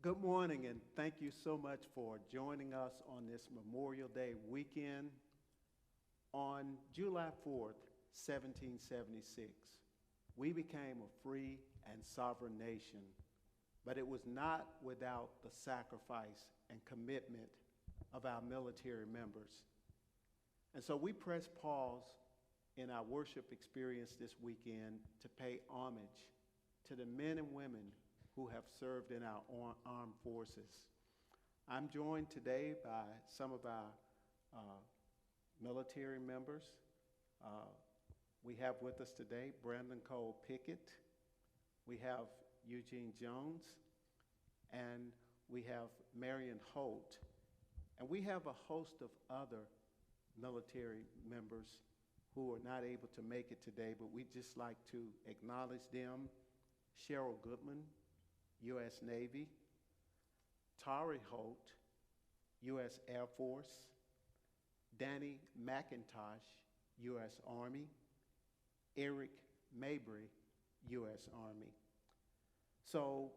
Good morning, and thank you so much for joining us on this Memorial Day weekend. On July 4th, 1776, we became a free and sovereign nation, but it was not without the sacrifice and commitment of our military members. And so we press pause in our worship experience this weekend to pay homage to the men and women who have served in our armed forces. I'm joined today by some of our military members. We have with us today Brandon Cole Pickett, we have Eugene Jones, and we have Marion Holt. And we have a host of other military members who are not able to make it today, but we'd just like to acknowledge them. Cheryl Goodman, U.S. Navy, Tari Holt, U.S. Air Force, Danny McIntosh, U.S. Army, Eric Mabry, U.S. Army. So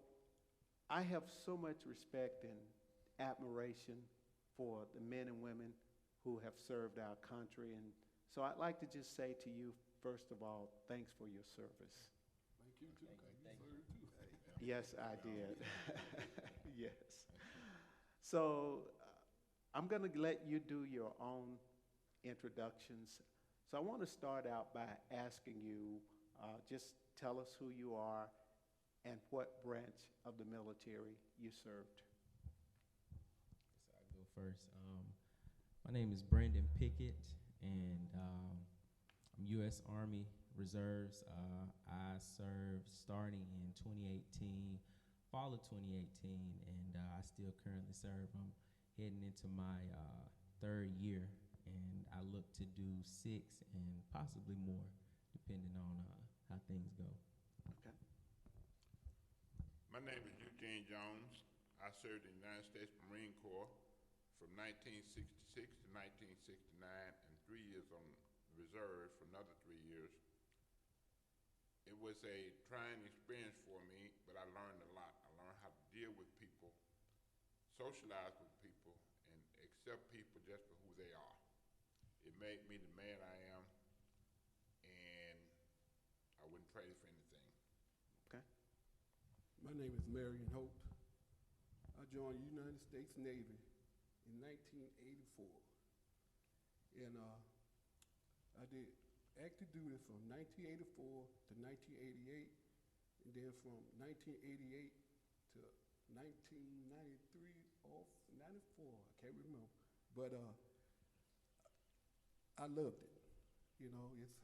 I have so much respect and admiration for the men and women who have served our country. And so I'd like to just say to you, first of all, thanks for your service. Thank you, too. Thank you. Yes, I did. Yes. So I'm going to let you do your own introductions. So I want to start out by asking you, just tell us who you are and what branch of the military you served. So I go first. My name is Brandon Pickett, and I'm U.S. Army Reserves. I served starting in 2018, fall of 2018, and I still currently serve. I'm heading into my third year, and I look to do 6 and possibly more, depending on how things go. Okay. My name is Eugene Jones. I served in the United States Marine Corps from 1966 to 1969, and 3 years on reserve for another 3 years. It was a trying experience for me, but I learned a lot. I learned how to deal with people, socialize with people, and accept people just for who they are. It made me the man I am, and I wouldn't trade it for anything. Okay. My name is Marion Holt. I joined the United States Navy in 1984. And I did active duty from 1984 to 1988, and then from 1988 to 1993 or 94, I can't remember. But I loved it. You know, it's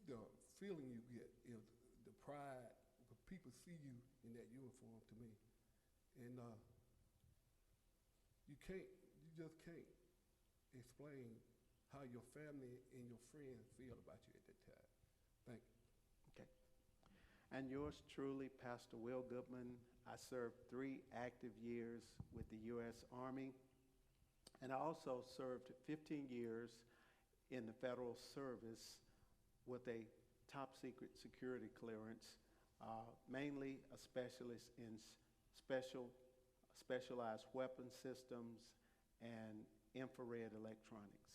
the feeling you get, is the pride when people see you in that uniform to me. And you just can't explain how your family and your friends feel about you at that time. Thank you. Okay. And yours truly, Pastor Will Goodman. I served 3 active years with the U.S. Army, and I also served 15 years in the federal service with a top secret security clearance, mainly a specialist in specialized weapon systems and infrared electronics.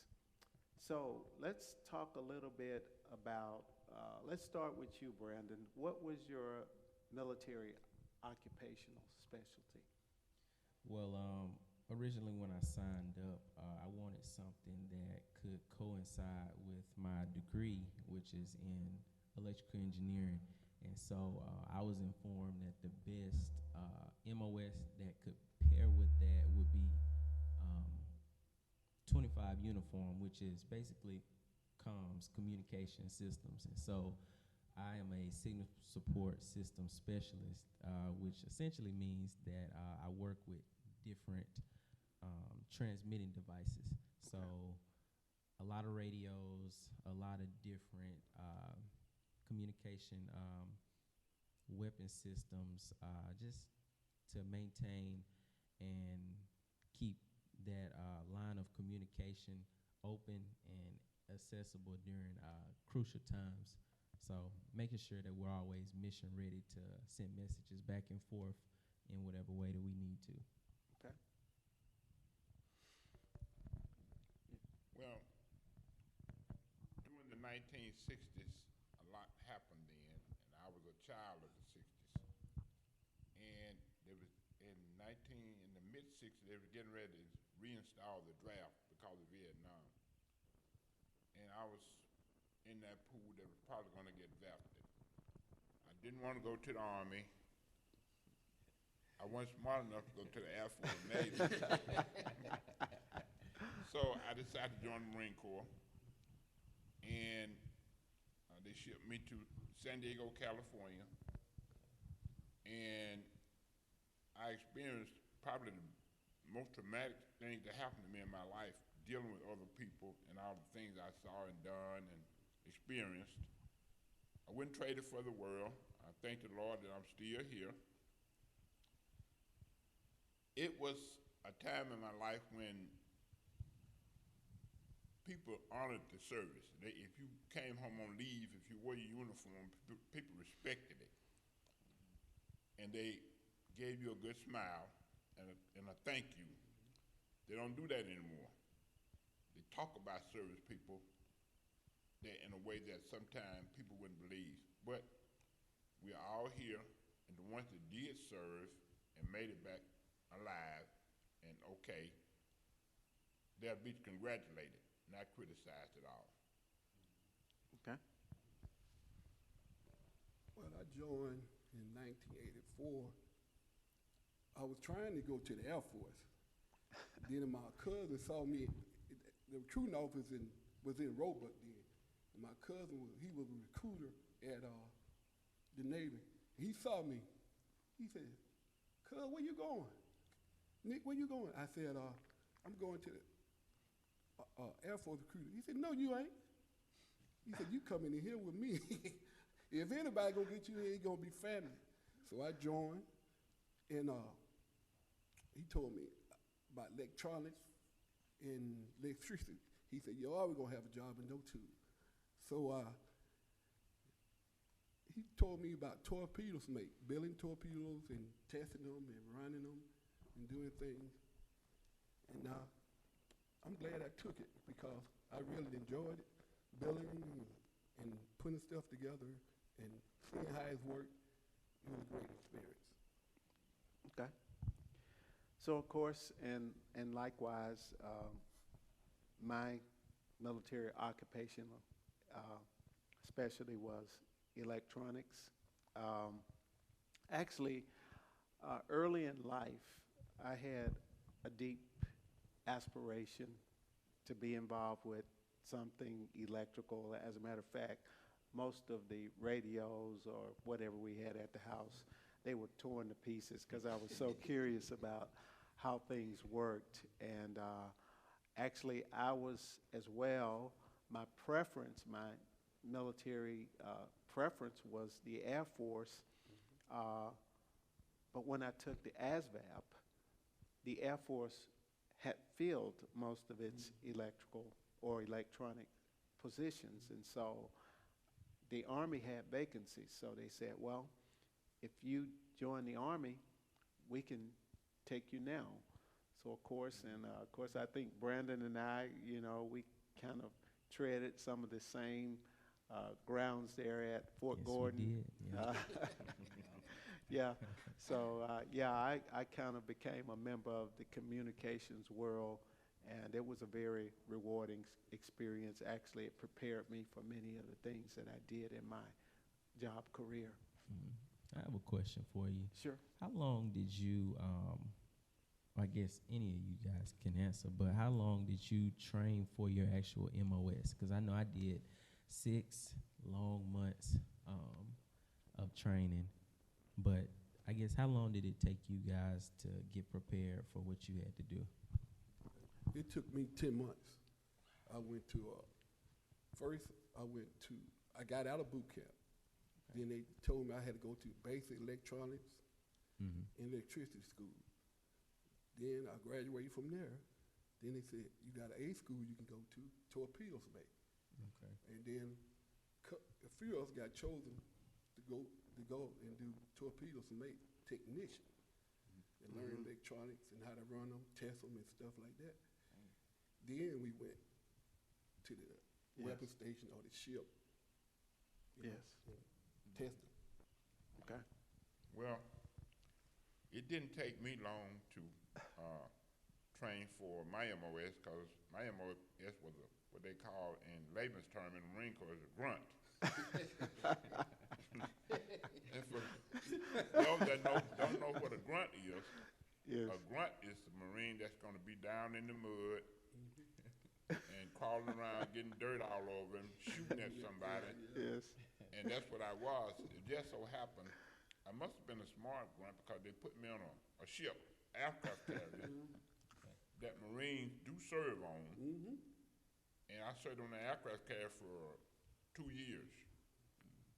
So let's talk a little bit about, let's start with you, Brandon. What was your military occupational specialty? Well, originally when I signed up, I wanted something that could coincide with my degree, which is in electrical engineering. And so I was informed that the best MOS that could pair with that would be 25 uniform, which is basically comms, communication systems. And so I am a signal support system specialist, which essentially means that I work with different transmitting devices. So a lot of radios, a lot of different communication weapon systems, just to maintain and keep that line of communication open and accessible during crucial times. So making sure that we're always mission ready to send messages back and forth in whatever way that we need to. Okay. Well, during the 1960s, a lot happened then, and I was a child of the 60s. And there was in the mid-60s, they were getting ready to reinstall the draft because of Vietnam. And I was in that pool that was probably going to get drafted. I didn't want to go to the Army. I wasn't smart enough to go to the Air Force and Navy. So I decided to join the Marine Corps. And they shipped me to San Diego, California. And I experienced probably the most traumatic thing that happened to me in my life, dealing with other people and all the things I saw and done and experienced. I wouldn't trade it for the world. I thank the Lord that I'm still here. It was a time in my life when people honored the service. If you came home on leave, if you wore your uniform, people respected it. And they gave you a good smile and a thank you. They don't do that anymore. They talk about service people in a way that sometimes people wouldn't believe. But we're all here, and the ones that did serve and made it back alive and okay, they'll be congratulated, not criticized at all. Okay. Well, I joined in 1984. I was trying to go to the Air Force. Then my cousin saw me. The recruiting office was in Roebuck then. And my cousin, he was a recruiter at the Navy. He saw me. He said, "Cuz, where you going? Nick, where you going?" I said, "I'm going to the Air Force recruiter." He said, "No, you ain't." He said, "You coming in here with me. If anybody gonna get you here, it's gonna be family." So I joined, and he told me about electronics and electricity. He said, "You're always gonna have a job in those two." So he told me about torpedoes make, building torpedoes and testing them and running them and doing things. And I'm glad I took it because I really enjoyed it, building and putting stuff together and seeing how it worked. It was a great experience. Okay. So of course, and likewise, my military occupational specialty was electronics. Actually, early in life, I had a deep aspiration to be involved with something electrical. As a matter of fact, most of the radios or whatever we had at the house, they were torn to pieces because I was so curious about how things worked. And actually, I was as well. My preference, my military preference was the Air Force. But when I took the ASVAB, the Air Force had filled most of its electrical or electronic positions. And so the Army had vacancies. So they said, well, if you join the Army, we can take you now. So of course, I think Brandon and I, we kind of treaded some of the same grounds there at Fort Yes, Gordon. we did. Yeah. Yeah. So I kind of became a member of the communications world, and it was a very rewarding experience. Actually, it prepared me for many of the things that I did in my job career. I have a question for you. Sure. How long did you, I guess any of you guys can answer, but how long did you train for your actual MOS? Because I know I did 6 long months of training, but I guess how long did it take you guys to get prepared for what you had to do? It took me 10 months. I went to, first I got out of boot camp. Okay. Then they told me I had to go to basic electronics Mm-hmm. and electricity school. Then I graduated from there. Then they said, you got an A school you can go to, torpedoes mate. Okay. And then a few of us got chosen to go and do torpedoes mate technician and learn electronics and how to run them, test them and stuff like that. Then we went to the weapon station or the ship. Yes. Testing. Okay. Well, it didn't take me long to train for my MOS because my MOS was what they call in layman's term in the Marine Corps is a grunt. And for those that don't know what a grunt is, Yes. a grunt is the Marine that's going to be down in the mud and crawling around, getting dirt all over him, shooting at somebody. Yes. And that's what I was. It just so happened, I must have been a smart grunt because they put me on a ship, aircraft carrier, that Marines do serve on. And I served on the aircraft carrier for 2 years.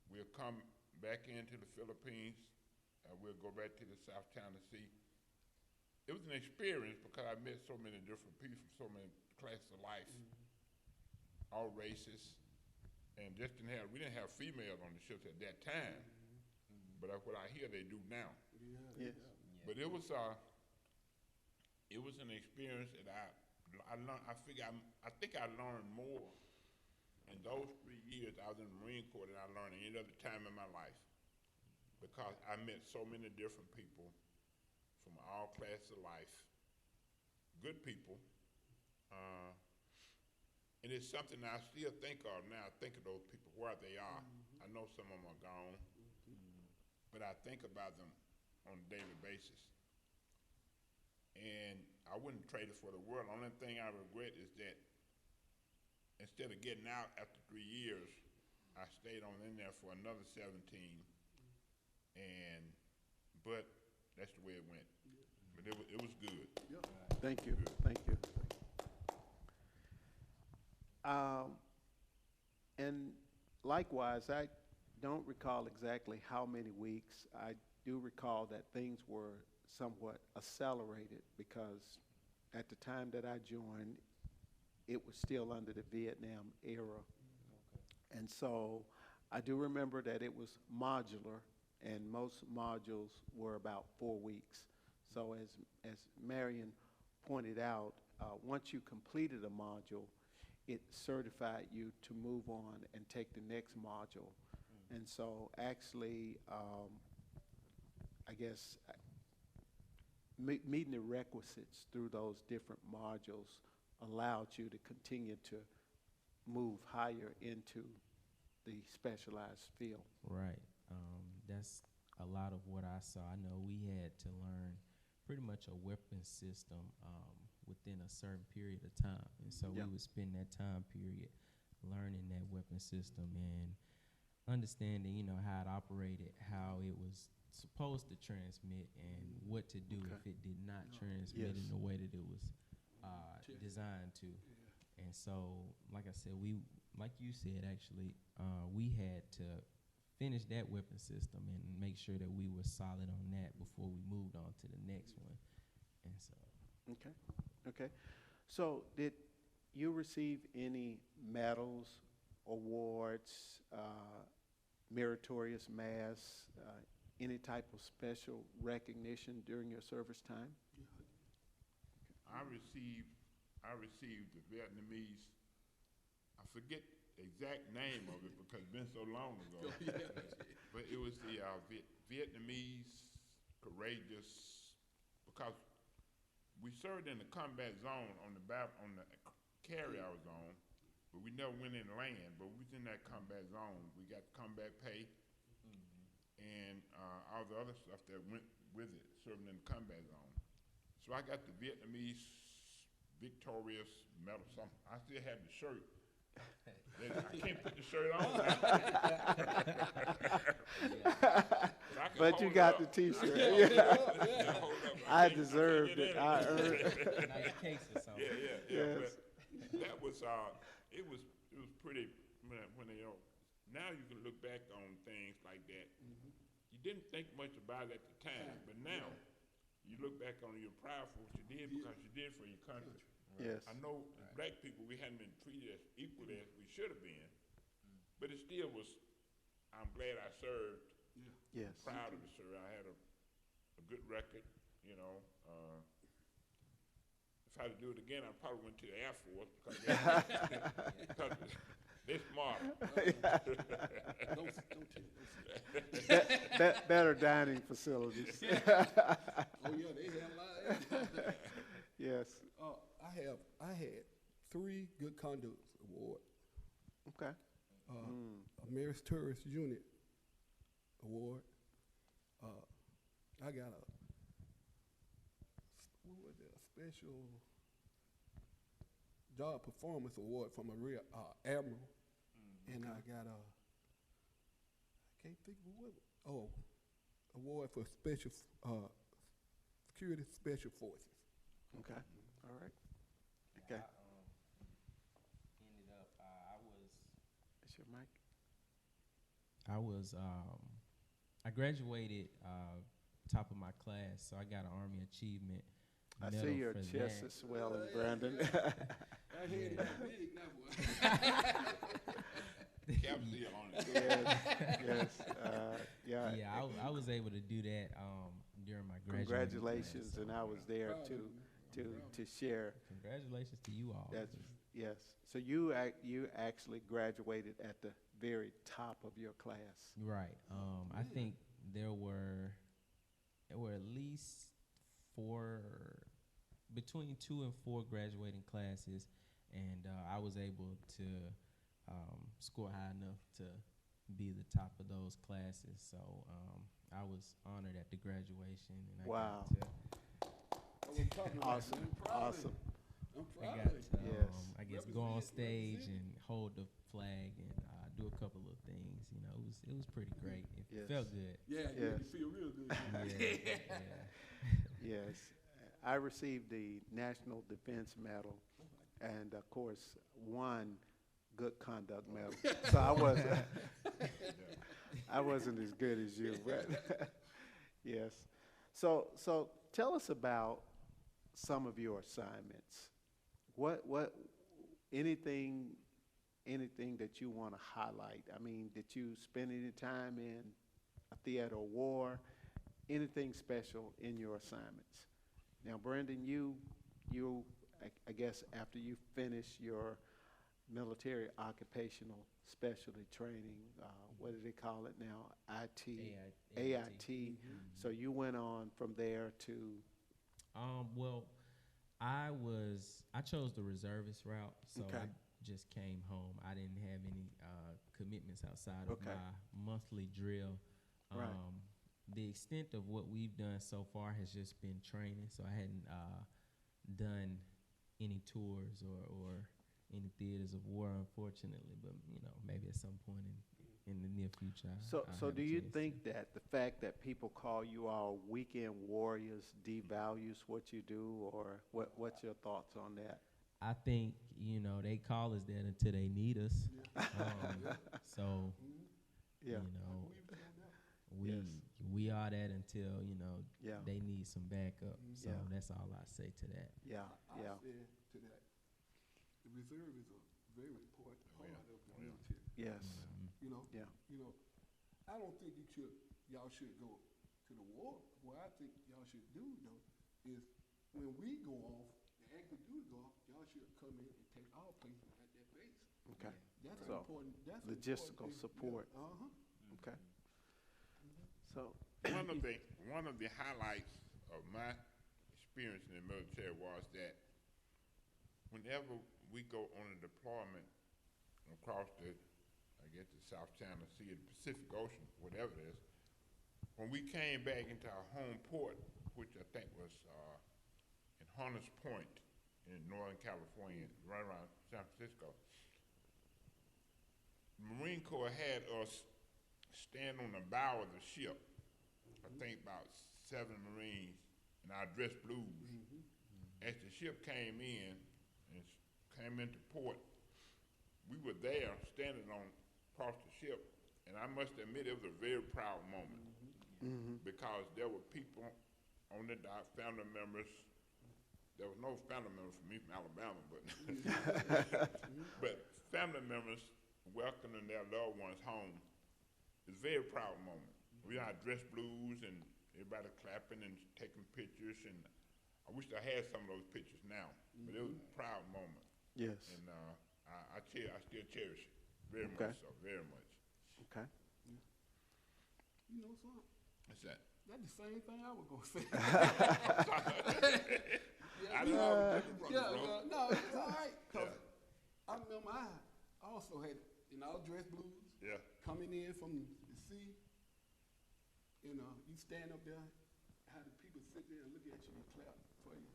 We'll come back into the Philippines. We'll go back to the South China Sea. It was an experience because I met so many different people from so many classes of life, all races. And we didn't have females on the ships at that time, but that's what I hear they do now. Yes. But it was an experience that I learned. I think I learned more in those 3 years I was in the Marine Corps than I learned any other time in my life, because I met so many different people from all classes of life, good people. And it's something I still think of now. I think of those people where they are. I know some of them are gone, but I think about them on a daily basis. And I wouldn't trade it for the world. The only thing I regret is that instead of getting out after 3 years, I stayed on in there for another 17. But that's the way it went. But it was good. Thank you. Good. Thank you. And likewise, I don't recall exactly how many weeks. I do recall that things were somewhat accelerated because at the time that I joined, it was still under the Vietnam era. And so I do remember that it was modular, and most modules were about 4 weeks. So as Marion pointed out, once you completed a module, it certified you to move on and take the next module. And so actually, I guess, meeting the requisites through those different modules allowed you to continue to move higher into the specialized field. Right. That's a lot of what I saw. I know we had to learn pretty much a weapon system within a certain period of time. And so we would spend that time period learning that weapon system. And understanding, you know, how it operated, how it was supposed to transmit, and what to do if it did not transmit in the way that it was designed to. And so, like I said, like you said, actually, we had to finish that weapon system and make sure that we were solid on that before we moved on to the next one. And so. Okay. So did you receive any medals, awards, meritorious mass, any type of special recognition during your service time? I received the Vietnamese, I forget the exact name of it because it's been so long ago. But it was the Vietnamese courageous, because we served in the combat zone on the carrier I was on, but we never went in land, but we was in that combat zone. We got combat pay and all the other stuff that went with it, serving in the combat zone. So I got the Vietnamese victorious medal. I still have the shirt. I can't put the shirt on. But you got the T-shirt. I deserved it. I earned it. Nice case or something. Yes. But that was it was pretty when they now you can look back on things like that. You didn't think much about it at the time, but now you look back on it, you're proud for what you did because you did for your country. Yes. I know as black people we hadn't been treated as equally as we should have been, but it still was. I'm glad I served. Yes. Proud of it, sir. I had a good record. You know, if I had to do it again, I probably went to the Air Force because they're smart. Better dining facilities. Oh yeah, they have a lot. Yes. I had 3 Good Conduct Award. Okay. A Meritorious Unit Award. I got a special job performance award from a real admiral, and I got a I can't think of what award for special security special forces. Okay. All right. Okay. Ended up, That's your mic. I graduated top of my class, so I got an Army Achievement I medal see your for chest that. is swelling, Brandon. I had it big now, boy. Cap seal on it. Yes. Yeah. Yeah, I was able to do that during my graduation. Congratulations, class, and I was there to share. Congratulations to you all. That's yes. So you actually graduated at the very top of your class. Right. I think there were at least between 2 and 4 graduating classes, and I was able to score high enough to be the top of those classes. So I was honored at the graduation, and Wow. Awesome. Awesome. I got to, Yes. I guess go on stage and hold the flag and do a couple of things. You know, it was pretty great. It Yes. felt good. Yeah, Yes. you feel real good. Yes. I received the National Defense Medal, and of course, one Good Conduct Medal. So I wasn't as good as you, but yes. So tell us about some of your assignments. What anything that you want to highlight? I mean, did you spend any time in a theater of war? Anything special in your assignments? Now, Brendan, you I guess after you finish your military occupational specialty training, what do they call it now? AIT. So you went on from there to. Well, I chose the reservist route, so Okay. I just came home. I didn't have any commitments outside of Okay. my monthly drill. Right. The extent of what we've done so far has just been training, so I hadn't done any tours or any theaters of war, unfortunately. But maybe at some point in in the near future. So, I'll so have do a you chance think to. that the fact that people call you all weekend warriors devalues what you do, or what's your thoughts on that? I think, they call us that until they need us. So, Yeah, we Yes. we are that until, yeah, they need some backup. So Yeah. that's all I say to that. yeah, I yeah, said to that, the reserve is a very important part of the yeah. military. yes, You know, yeah, I don't think y'all should go to the war. What I think y'all should do though is when we go off, the active duty go off, y'all should come in and take our place at that base. okay, That's So, important. That's an logistical important thing. support. Yeah. okay. So, One of the highlights of my experience in the military was that whenever we go on a deployment across the South China Sea, the Pacific Ocean, whatever it is, when we came back into our home port, which I think was in Hunters Point in Northern California, right around San Francisco, the Marine Corps had us stand on the bow of the ship. I think about 7 Marines in our dress blues. As the ship came in and came into port, we were there standing across the ship, and I must admit it was a very proud moment because there were people on the dock, family members. There was no family members from me from Alabama, but but family members welcoming their loved ones home. It's a very proud moment. We had dress blues and everybody clapping and taking pictures, and I wish I had some of those pictures now, but it was a proud moment. yes, And I still cherish it very Okay. much so, very much. okay. You know something? What's that? That's the same thing I was gonna say. I know I was different from Yeah, you, bro. no, it's all right. 'Cause Yeah. I remember I also had in our dress blues Yeah, coming in from the sea. You stand up there, how the people sit there and look at you and clap for you.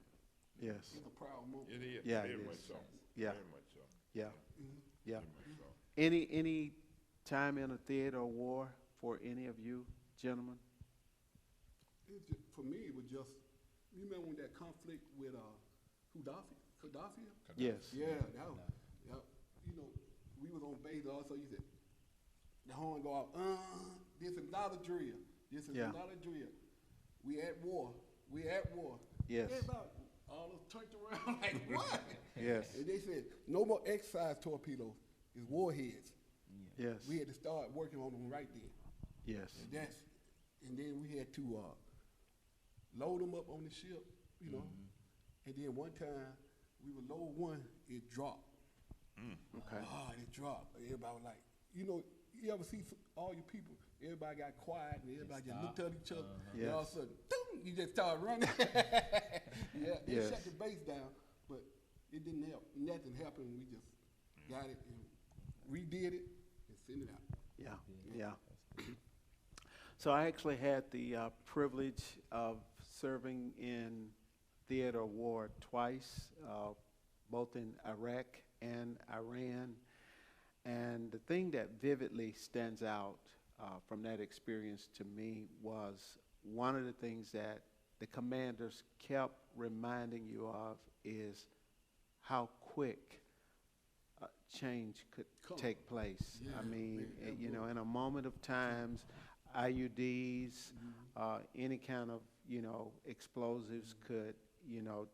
Yes, It's a proud moment. it is, Yeah, very it much is. so. Yeah. Very much so. yeah, Mhm. yeah. Very much so. Any time in a theater or war for any of you gentlemen? For me, it was just, you remember when that conflict with Gaddafi? Yes. Yeah, that was, yeah. We was on base also. You said the horn go off. This is not a drill. This is Yeah. not a drill. We at war. We at war. Yes. Everybody, all of us turned around like what? Yes, And they said no more exercise torpedoes. It's warheads. yes, We had to start working on them right then. yes, And then we had to load them up on the ship, And then one time we would load one, it dropped. okay, It dropped. Everybody was like, you ever see all your people? Everybody got quiet and everybody just looked at each other. And all of a Yes. sudden, boom, you just started running. Yeah, they Yes. shut the base down, but it didn't help. Nothing happened. We just got it and redid it and sent it out. yeah, yeah. So I actually had the privilege of serving in theater war twice, both in Iraq and Iran. And the thing that vividly stands out from that experience to me was one of the things that the commanders kept reminding you of is how quick change could Come. take place. Yeah, I mean, man, that in a moment of times, IUDs, any kind of, explosives could,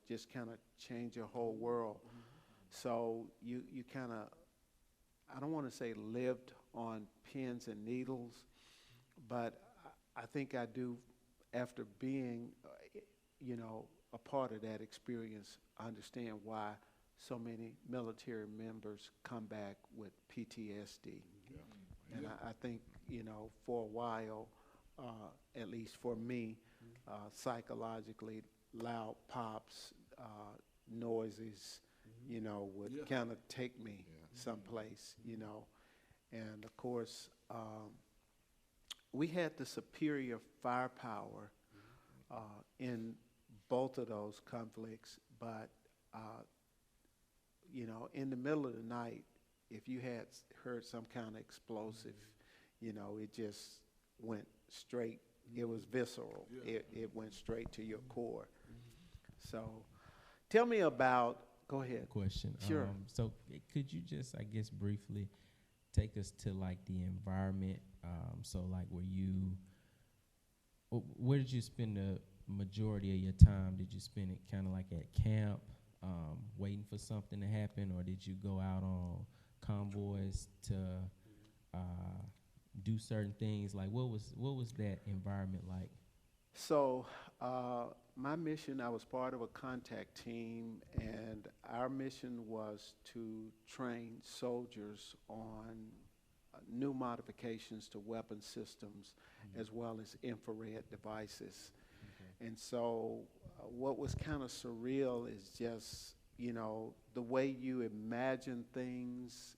just kind of change your whole world. So you kind of, I don't want to say lived on pins and needles, but I think I do, after being, a part of that experience, I understand why so many military members come back with PTSD. And I think, for a while, at least for me, psychologically, loud pops, noises, would Yeah. kind of take me someplace, And of course, we had the superior firepower in both of those conflicts, but, in the middle of the night, if you had heard some kind of explosive, you know, it just went straight. It was visceral. Yeah. It went straight to your core. So tell me about, go ahead. Question. Sure. So could you just, I guess, briefly take us to like the environment? So like, where did you spend the majority of your time? Did you spend it kind of like at camp, waiting for something to happen, or did you go out on convoys to do certain things? Like, what was that environment like? So my mission, I was part of a contact team, and our mission was to train soldiers on new modifications to weapon systems as well as infrared devices. And so what was kind of surreal is just, you know, the way you imagine things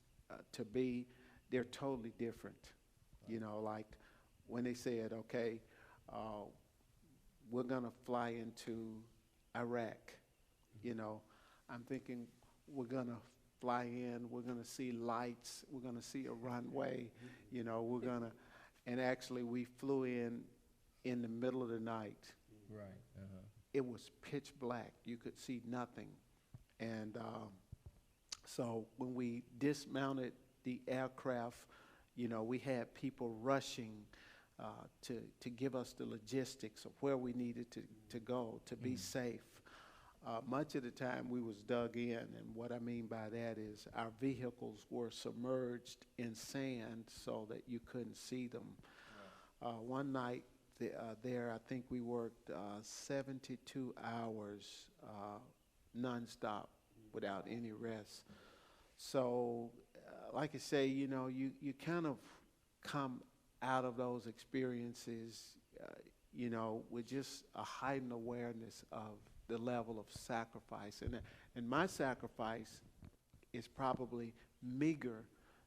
to be, they're totally different. You know, like when they said, okay, we're going to fly into Iraq, you know, I'm thinking we're going to fly in, we're going to see lights, we're going to see a runway, you know, we're going to, and actually we flew in the middle of the night. Right. It was pitch black. You could see nothing. And so when we dismounted the aircraft, you know, we had people rushing to give us the logistics of where we needed to go to be safe. Much of the time we was dug in, and what I mean by that is our vehicles were submerged in sand so that you couldn't see them. One night there, I think we worked 72 hours nonstop without any rest. So, like I say, you know, you kind of come out of those experiences, you know, with just a heightened awareness of the level of sacrifice. And my sacrifice is probably meager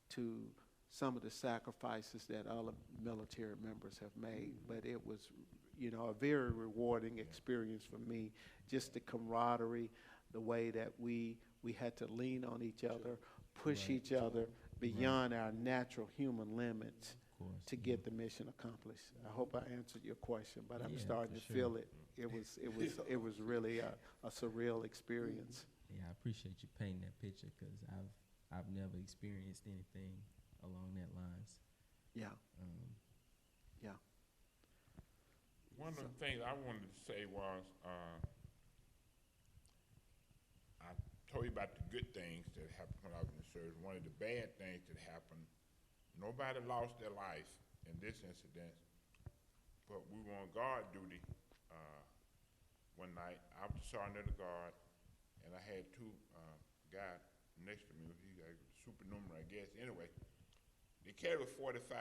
to some of the sacrifices that other military members have made. But it was, you know, a very rewarding experience for me, just the camaraderie, the way that we had to lean on each other, push each other beyond our natural human limits to get the mission accomplished. I hope I answered your question, but I'm starting to feel it. It was really a surreal experience. Yeah, I appreciate you painting that picture, because I've never experienced anything along that lines. Yeah. Yeah. One of the things I wanted to say was, I told you about the good things that happened when I was in the service. One of the bad things that happened, nobody lost their life in this incident, but we were on guard duty one night. I was the sergeant of the guard, and I had two guys next to me. He got a supernumerary, I guess. Anyway, they carried 45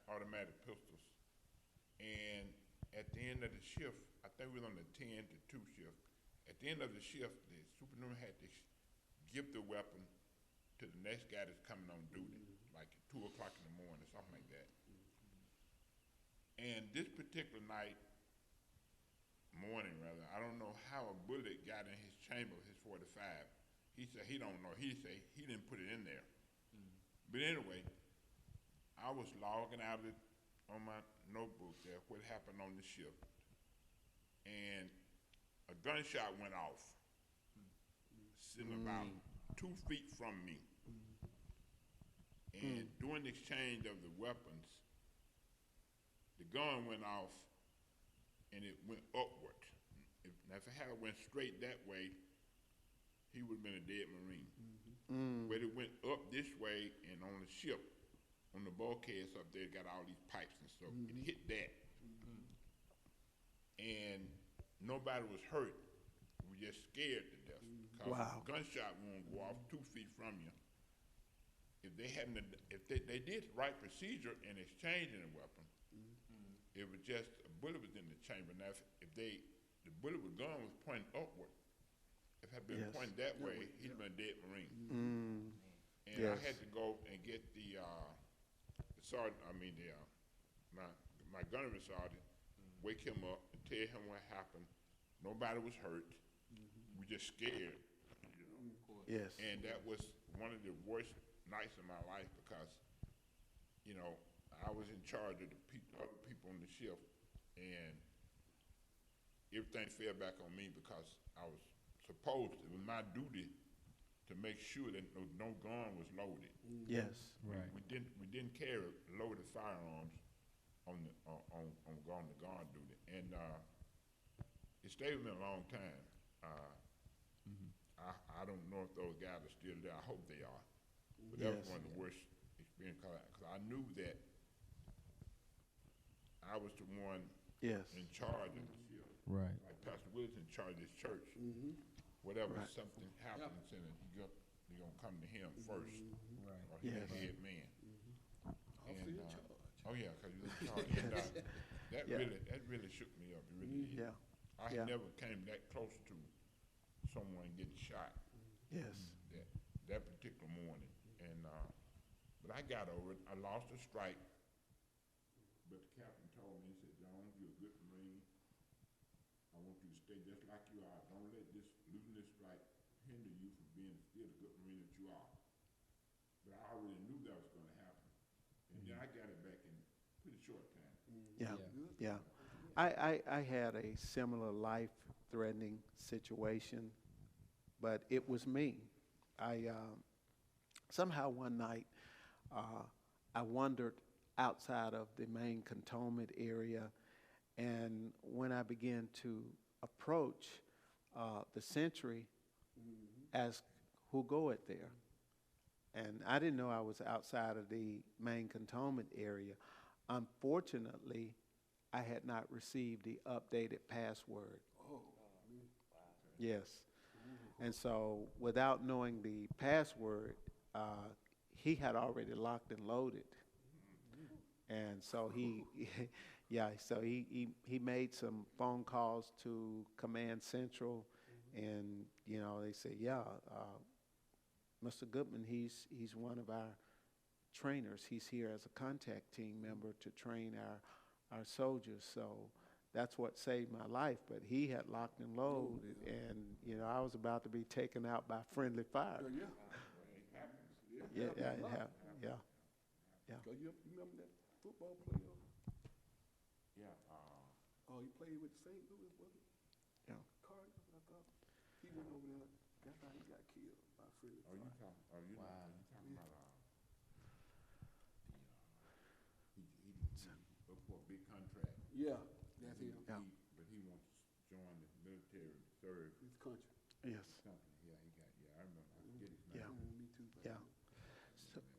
automatic pistols, and at the end of the shift, I think we was on the 10 to 2 shift. At the end of the shift, the supernumerary had to give the weapon to the next guy that's coming on duty, like at 2 o'clock in the morning, something like that. And this particular morning rather, I don't know how a bullet got in his chamber, his 45. He said he don't know. He said he didn't put it in there. But anyway, I was logging out of it on my notebook there, what happened on the shift. And a gunshot went off, sitting about 2 feet from me. And during the exchange of the weapons, the gun went off and it went upward. If it had went straight that way, he would have been a dead Marine. But it went up this way, and on the ship, on the bulkheads up there, got all these pipes and stuff. It hit that. And nobody was hurt. We were just scared to death. Wow. A gunshot wound go off 2 feet from you. If they hadn't, if they did the right procedure in exchanging a weapon, it was just a bullet was in the chamber. Now, if the bullet was gun was pointing upward, if it had been pointing that way, he'd have been a dead Marine. And I had to go and get the sergeant. I mean, my gunnery sergeant, wake him up and tell him what happened. Nobody was hurt. We just scared, you know. Yes. And that was one of the worst nights of my life, because, you know, I I was in charge of the other people on the shift, and everything fell back on me because I was supposed, it was my duty to make sure that no gun was loaded. Yes. Right. We didn't carry loaded firearms on the guard duty, and it stayed with me a long time. I don't know if those guys are still there. I hope they are. But that was Yes. one of the worst experiences because I knew that I was the one Yes. in charge of the shield. Right. Like Pastor Willis in charge of his church. Whatever Right. something happens in it, you're gonna come to him first, Right. or he's Yes. the head man. I'm still in charge. Oh yeah, because you're in charge. And, that Yeah. really shook me up. It really did. Yeah. I Yeah. never came that close to someone getting shot Yes. that particular morning. And but I got over it. I lost a strike, but the captain told me, he said, "Jones, you're a good Marine. I want you to stay just like you are. Don't let losing this strike hinder you from being still the good Marine that you are." But I already knew that was going to happen, and then I got it back in a pretty short time. Yeah. Yeah. Yeah. I had a similar life-threatening situation, but it was me. I somehow one night I wandered outside of the main cantonment area, and when I began to approach the sentry, asked who goeth there, and I didn't know I was outside of the main cantonment area. Unfortunately, I had not received the updated password. Yes. And so without knowing the password, he had already locked and loaded. And so he made some phone calls to Command Central, and, you know, they said, Mr. Goodman, he's one of our trainers. He's here as a contact team member to train our soldiers. So that's what saved my life. But he had locked and loaded, and, you know, I was about to be taken out by friendly fire. Yeah, it happened. Yeah. Cause you remember that football player? Yeah. Oh, he played with St. Louis, wasn't he? Yeah. Cardinals, I thought. He went over there. That's how he got killed by friendly fire. You talking about he looked for a big contract. Yeah, that's him. Yeah. But he wants to join the military to serve His country. Yes. something. I remember. I forget his name. Yeah. Me too. Yeah.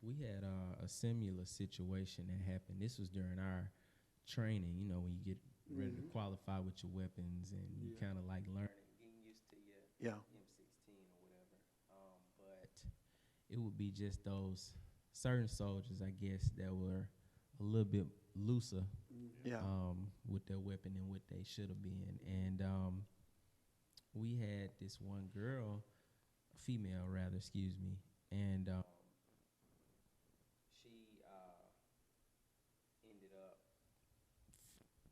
We had a similar situation that happened. This was during our training, you know, when you get ready to qualify with your weapons, and you Yeah. kind of like learning, getting used to your Yeah. M16 or whatever. But it would be just those certain soldiers, I guess, that were a little bit looser Yeah. with their weapon than what they should have been. And we had this one girl, female rather, excuse me, and she ended up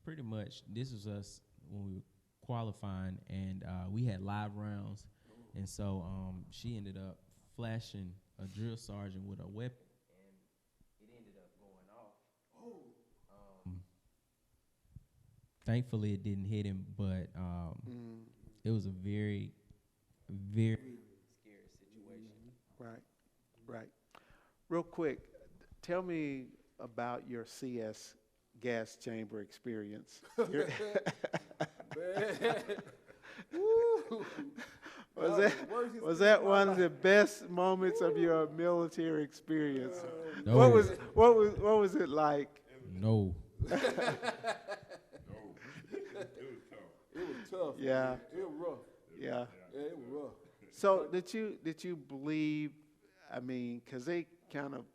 pretty much, this was us when we were qualifying, and we had live rounds, and so she ended up flashing a drill sergeant with a weapon, and it ended up going off. Thankfully, it didn't hit him, but it was a very, very scary situation. Right. Real quick, tell me about your CS gas chamber experience. Was that one of the best moments of your military experience? No. What was it like? No. No. It was tough. It was tough. Yeah. Man. It was rough. Yeah. Yeah, it was rough. So did you believe? I mean, because they kind of,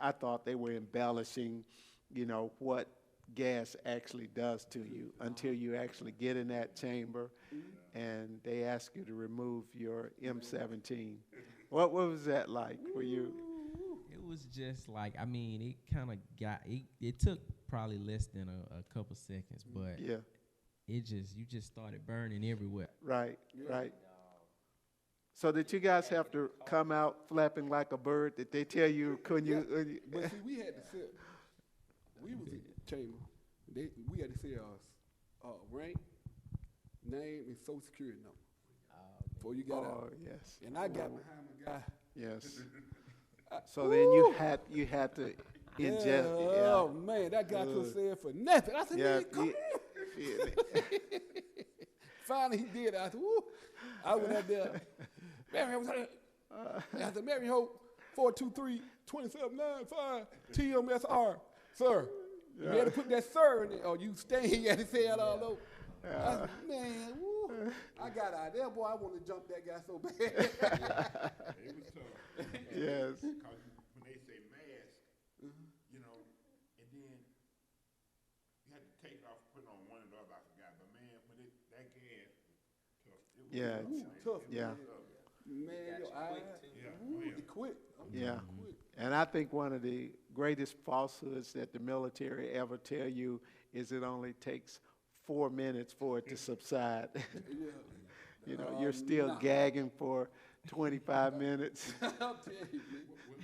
I thought they were embellishing, you know, what gas actually does to you until you actually get in that chamber, and they ask you to remove your M17. What was that like for you? It was just like, I mean, it kind of it took probably less than a couple seconds, but Yeah. you just started burning everywhere. Right. So did you guys have to come out flapping like a bird? Did they tell you, couldn't you? But see, we had to sit we was in chamber. We had to say rank, name, and social security number before you got out. Oh, yes. And I got behind my guy. Yes. So then you had to ingest. Oh man, that guy couldn't say it for nothing. I said, man, come on. Finally he did. I said, woo. I went out there. I said, Mary Hope, 423-2795 TMSR, sir. You had to put that sir in there, or you stay. You had to say it all over. I said, man, woo. I got out there, boy. I wanted to jump that guy so bad. It was tough. Yes. Because when they say mask, you know, and then you had to take it off, put it on one or the other. I forgot, but man, when that gas was tough. It was Yeah. Tough, Yeah. Man, your eyes. It quit. Yeah. Quit. And I think one of the greatest falsehoods that the military ever tell you is it only takes 4 minutes for it to subside. Yeah. You know, you're still gagging for 25 minutes. I'll tell you, man. Was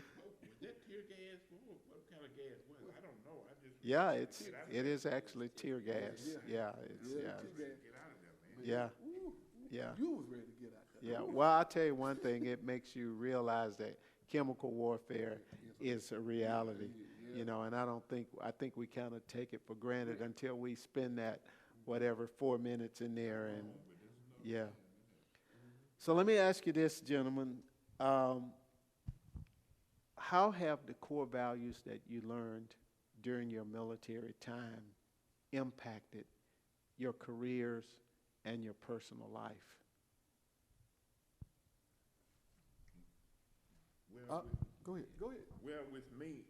that tear gas? What kind of gas was it? I don't know. I just Yeah, it is actually tear gas. Yeah, it's Yeah, yeah. tear gas. get out of there, man. Yeah. Woo. Yeah. You was ready to get out there. Yeah. Well, I'll tell you one thing, it makes you realize that chemical warfare is a reality. You know, and I think we kind of take it for granted until we spend that whatever 4 minutes in there, and yeah. So let me ask you this, gentlemen. How have the core values that you learned during your military time impacted your careers and your personal life? Well, Go ahead. well, with me,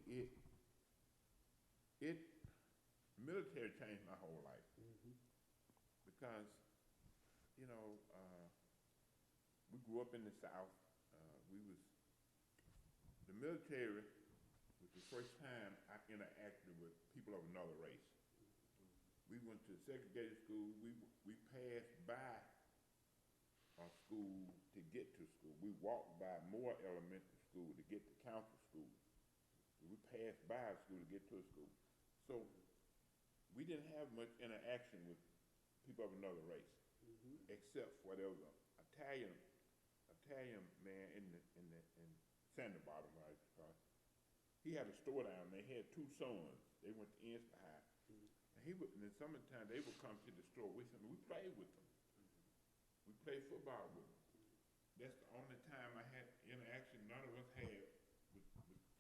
military changed my whole life. Because, you know, we grew up in the South. The military was the first time I interacted with people of another race. We went to segregated school. We passed by school to get to school. We walked by more elementary school to get to council school. We passed by school to get to a school. So we didn't have much interaction with people of another race, except for there was an Italian man in Santa Bottom, right? He had a store down. They had 2 sons. They went to Insta High, and in the summertime they would come to the store with him. We played with them. We played football with them. That's the only time I had interaction. None of us had with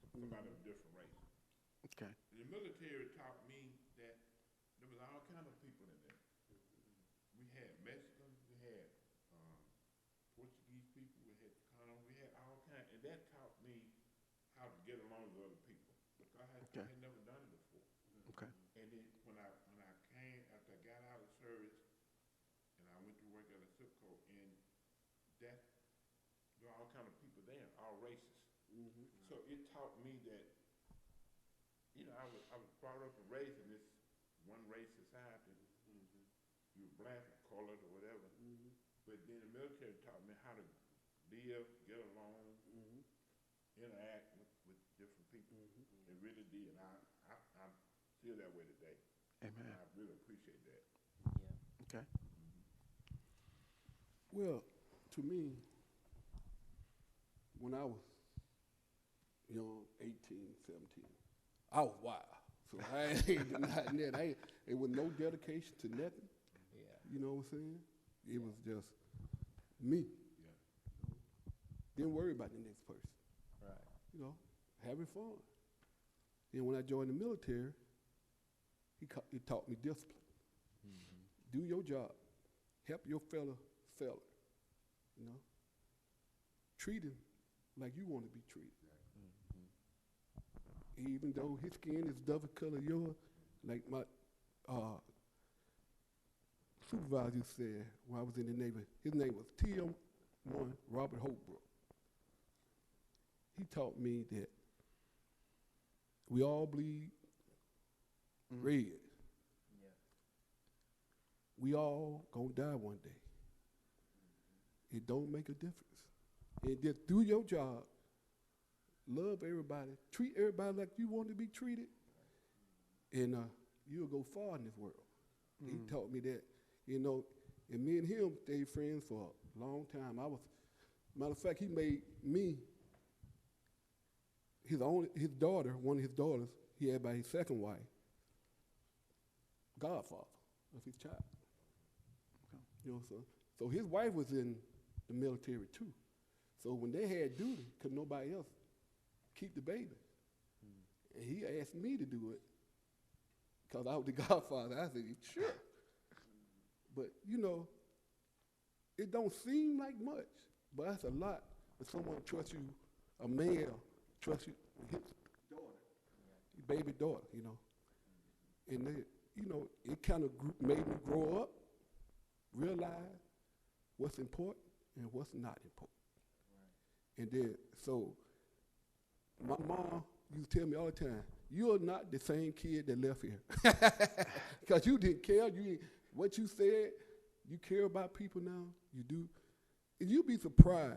somebody of a different race. Okay. The military taught me that there was all kind of people in there. We had Mexicans, we had Portuguese people, we had Chicanos, we had all kind, and that taught me how to get along with other people because I had never done it before. Okay. And then when I came after I got out of service, and I went to work at a zip code, and there were all kind of people there, all races. So it taught me that, you know, I was brought up and raised in this one race society. You were black or colored or whatever. But then the military taught me how to live, get along, interact with different people. It really did. And I'm still that way today. Amen. And I really appreciate that. Okay. Well, to me, when I was young, 18, 17, I was wild. So I ain't denying that. It was no dedication to nothing. Yeah. You know what I'm saying? It was just me. Didn't worry about the next person. Right. You know, having fun. Then when I joined the military, he taught me discipline. Do your job. Help your fellow. You know, treat him like you want to be treated. Even though his skin is double color yours, like my supervisor said when I was in the Navy, his name was TM1 Robert Holbrook. He taught me that we all bleed red. Yeah. We all gonna die one day. It don't make a difference. And just do your job. Love everybody. Treat everybody like you want to be treated. and you'll go far in this world. He taught me that, you know, and me and him stayed friends for a long time. Matter of fact, he made me his daughter, one of his daughters, he had by his second wife, godfather of his child. Okay. You know, so his wife was in the military too. So when they had duty, could nobody else keep the baby? And he asked me to do it because I was the godfather. I said, sure. But, you know, it don't seem like much, but that's a lot when someone trusts you, a male trusts you with his daughter, his baby daughter, you know. And, you know, it kind of made me grow up, realize what's important and what's not important. Right. And then, so my mom used to tell me all the time, you're not the same kid that left here. Because you didn't care. What you said, you care about people now, you do. And you'll be surprised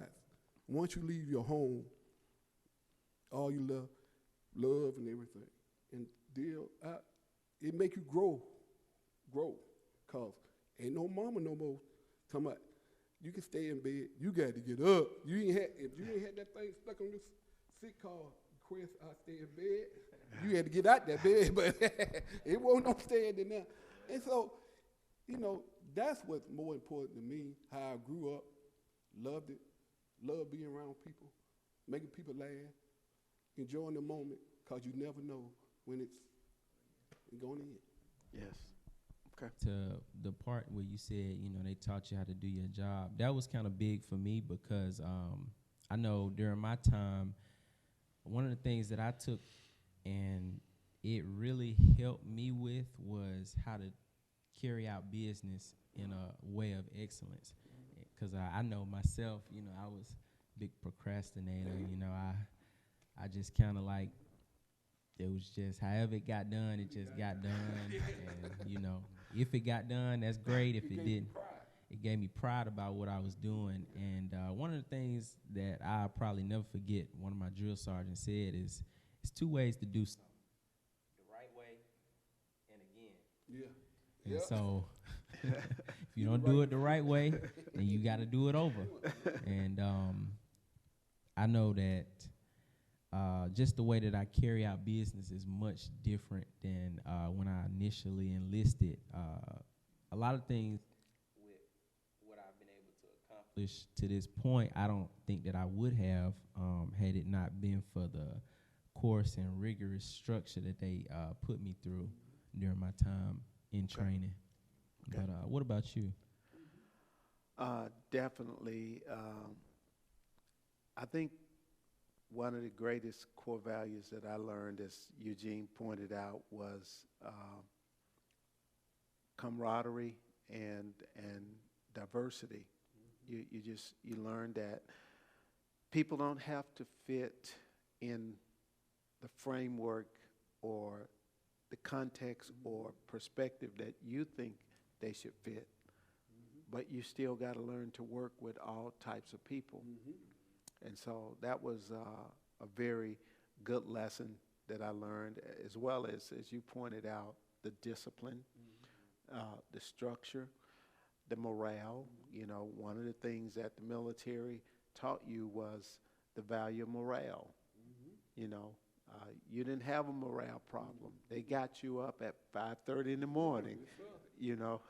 once you leave your home, all you love and everything. And it make you grow. Because ain't no mama no more talking about, you can stay in bed, you got to get up. If you ain't had that thing stuck on this sick call, request, I stay in bed, you had to get out that bed, but it wasn't no staying in there. And so, you know, that's what's more important to me, how I grew up, loved it, loved being around people, making people laugh, enjoying the moment, because you never know when it's going to end. Yes. Okay. To the part where you said, you know, they taught you how to do your job, that was kind of big for me because I know during my time, one of the things that I took and it really helped me with was how to carry out business in a way of excellence. Because I know myself, you know, I was a big procrastinator. You know, I just kind of like, it was just however it got done, it just got done. And, you know, if it got done, that's great. If it didn't, it gave me pride about what I was doing. And one of the things that I'll probably never forget, one of my drill sergeants said is, it's two ways to do something. The right way and again. Yeah. And so if you don't do it the right way, then you got to do it over. And I know that just the way that I carry out business is much different than when I initially enlisted. A lot of things with what I've been able to accomplish to this point, I don't think that I would have had it not been for the course and rigorous structure that they put me through during my time in training. Okay. But what about you? Definitely. I think one of the greatest core values that I learned, as Eugene pointed out, was camaraderie and diversity. You learn that people don't have to fit in the framework or the context or perspective that you think they should fit, but you still got to learn to work with all types of people. And so that was a very good lesson that I learned, as well as you pointed out, the discipline, the structure, the morale. You know, one of the things that the military taught you was the value of morale. You know, you didn't have a morale problem. They got you up at 5:30 in the morning. You know,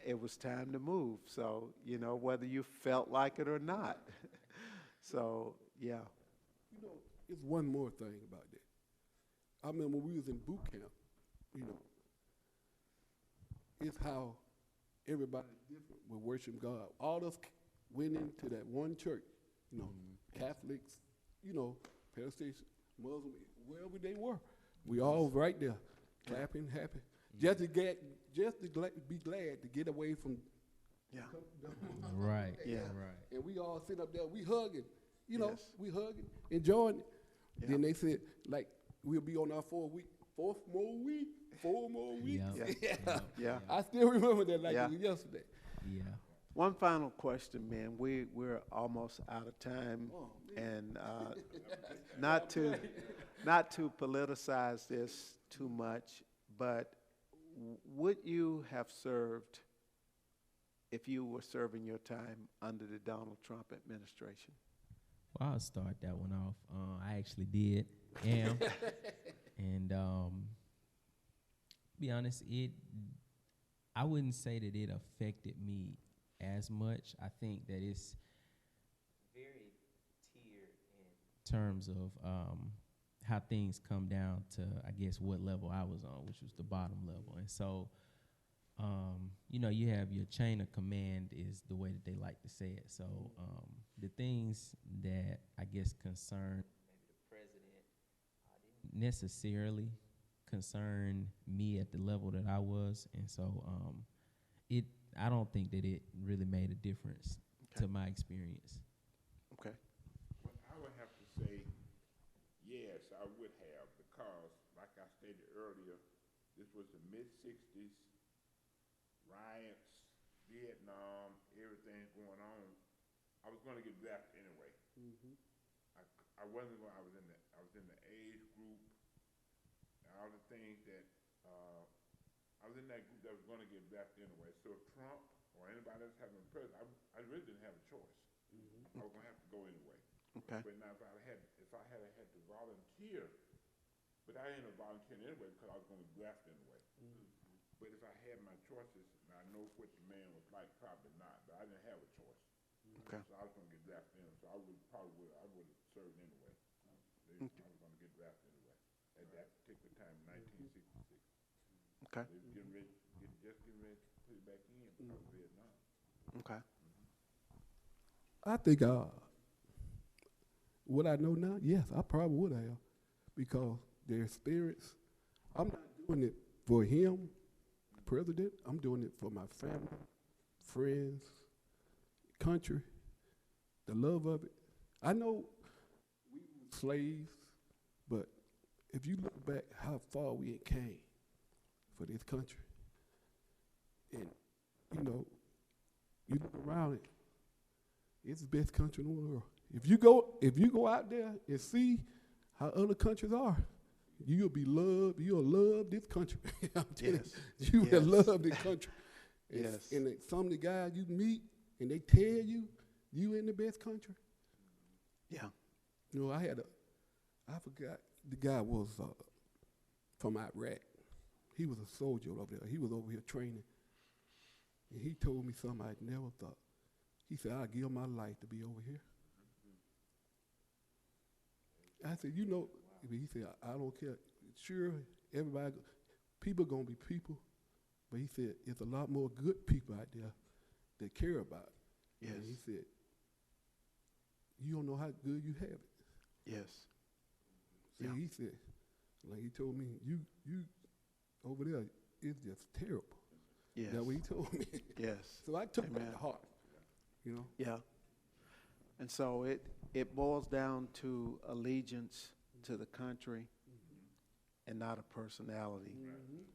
it was time to move. So, you know, whether you felt like it or not. So, yeah. You know, it's one more thing about that. I remember when we was in boot camp, you know, it's how everybody's different with worshiping God. All of us went into that one church, you know, Catholics, you know, Pentecostals, Muslim, wherever they were. We all right there, clapping, happy. Just to be glad to get away from. Yeah. Right. Yeah. Right. And we all sit up there, we hugging, you know, Yes. we hugging, enjoying it. Yeah. Then they said, like, we'll be on our 4 more week. Yep. Yeah. Yeah. I still remember that like Yeah. it was yesterday. Yeah. One final question, man. We're almost out of time, and not to politicize this too much, but would you have served if you were serving your time under the Donald Trump administration? Well, I'll start that one off. I actually did, am, and be honest, I wouldn't say that it affected me as much. I think that it's very tiered in terms of how things come down to, I guess, what level I was on, which was the bottom level. And so, you know, you have your chain of command is the way that they like to say it. So the things that I guess concern maybe the president didn't necessarily concern me at the level that I was. And so I don't think that it really made a difference to my experience. Okay. Well, I would have to say, yes, I would have, because, like I stated earlier, this was the mid-'60s, riots, Vietnam, everything going on. I was going to get drafted anyway. I wasn't going. I was in the age group, and all the things that I was in that group that was going to get drafted anyway. So if Trump or anybody else having a president, I really didn't have a choice. I was going to have to go anyway. Okay. But now if I had to volunteer, but I ended up volunteering anyway because I was going to be drafted anyway. But if I had my choices, and I know what the man was like, probably not, but I didn't have a choice. Okay. So I was going to get drafted in, so I would have served anyway. I was going to get drafted anyway at that particular time in 1966. Okay. They were getting ready to put it back in because of Vietnam. Okay. I think what I know now, yes, I probably would have, because their experience, I'm not doing it for him, president, I'm doing it for my family, friends, country, the love of it. I know we were slaves, but if you look back how far we came for this country, and you know, you look around it, it's the best country in the world. If you go out there and see how other countries are, you'll be loved. You'll love this country. I'm telling you, you will love this country. Yes. And some of the guys you meet, and they tell you in the best country. Yeah. You know, I forgot, the guy was from Iraq. He was a soldier over there. He was over here training. And he told me something I'd never thought. He said, I'll give my life to be over here. I said, you know, he said, I don't care. Sure, everybody, people going to be people. But he said, there's a lot more good people out there that care about it. Yes. And he said, you don't know how good you have it. Yes. See, Yeah. he said, like he told me, you over there, it's just terrible. Yes. That's what he told me. Yes. So I took Amen. that to heart, you know. Yeah. And so it boils down to allegiance to the country and not a personality.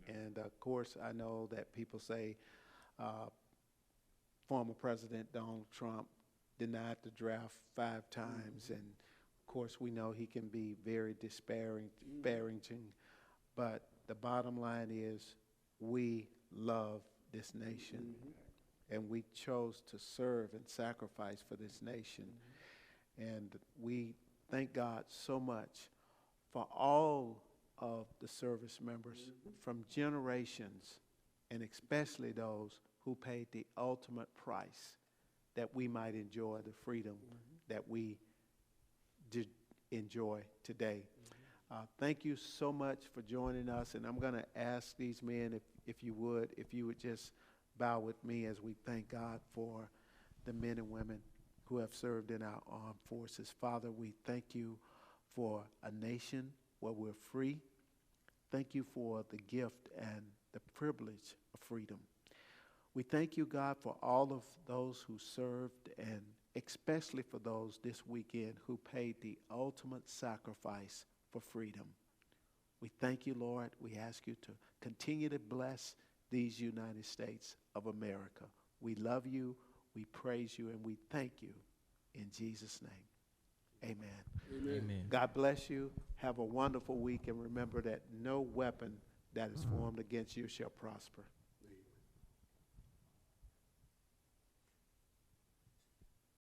And of course, I know that people say former President Donald Trump denied the draft 5 times. And of course, we know he can be very disparaging. But the bottom line is we love this nation. And we chose to serve and sacrifice for this nation. And we thank God so much for all of the service members from generations, and especially those who paid the ultimate price that we might enjoy the freedom that we did enjoy today. Thank you so much for joining us. And I'm going to ask these men, if you would just bow with me as we thank God for the men and women who have served in our armed forces. Father, we thank you for a nation where we're free. Thank you for the gift and the privilege of freedom. We thank you, God, for all of those who served, and especially for those this weekend who paid the ultimate sacrifice for freedom. We thank you, Lord. We ask you to continue to bless these United States of America. We love you, we praise you, and we thank you in Jesus' name. Amen. Amen. Amen. God bless you. Have a wonderful week, and remember that no weapon that is formed against you shall prosper.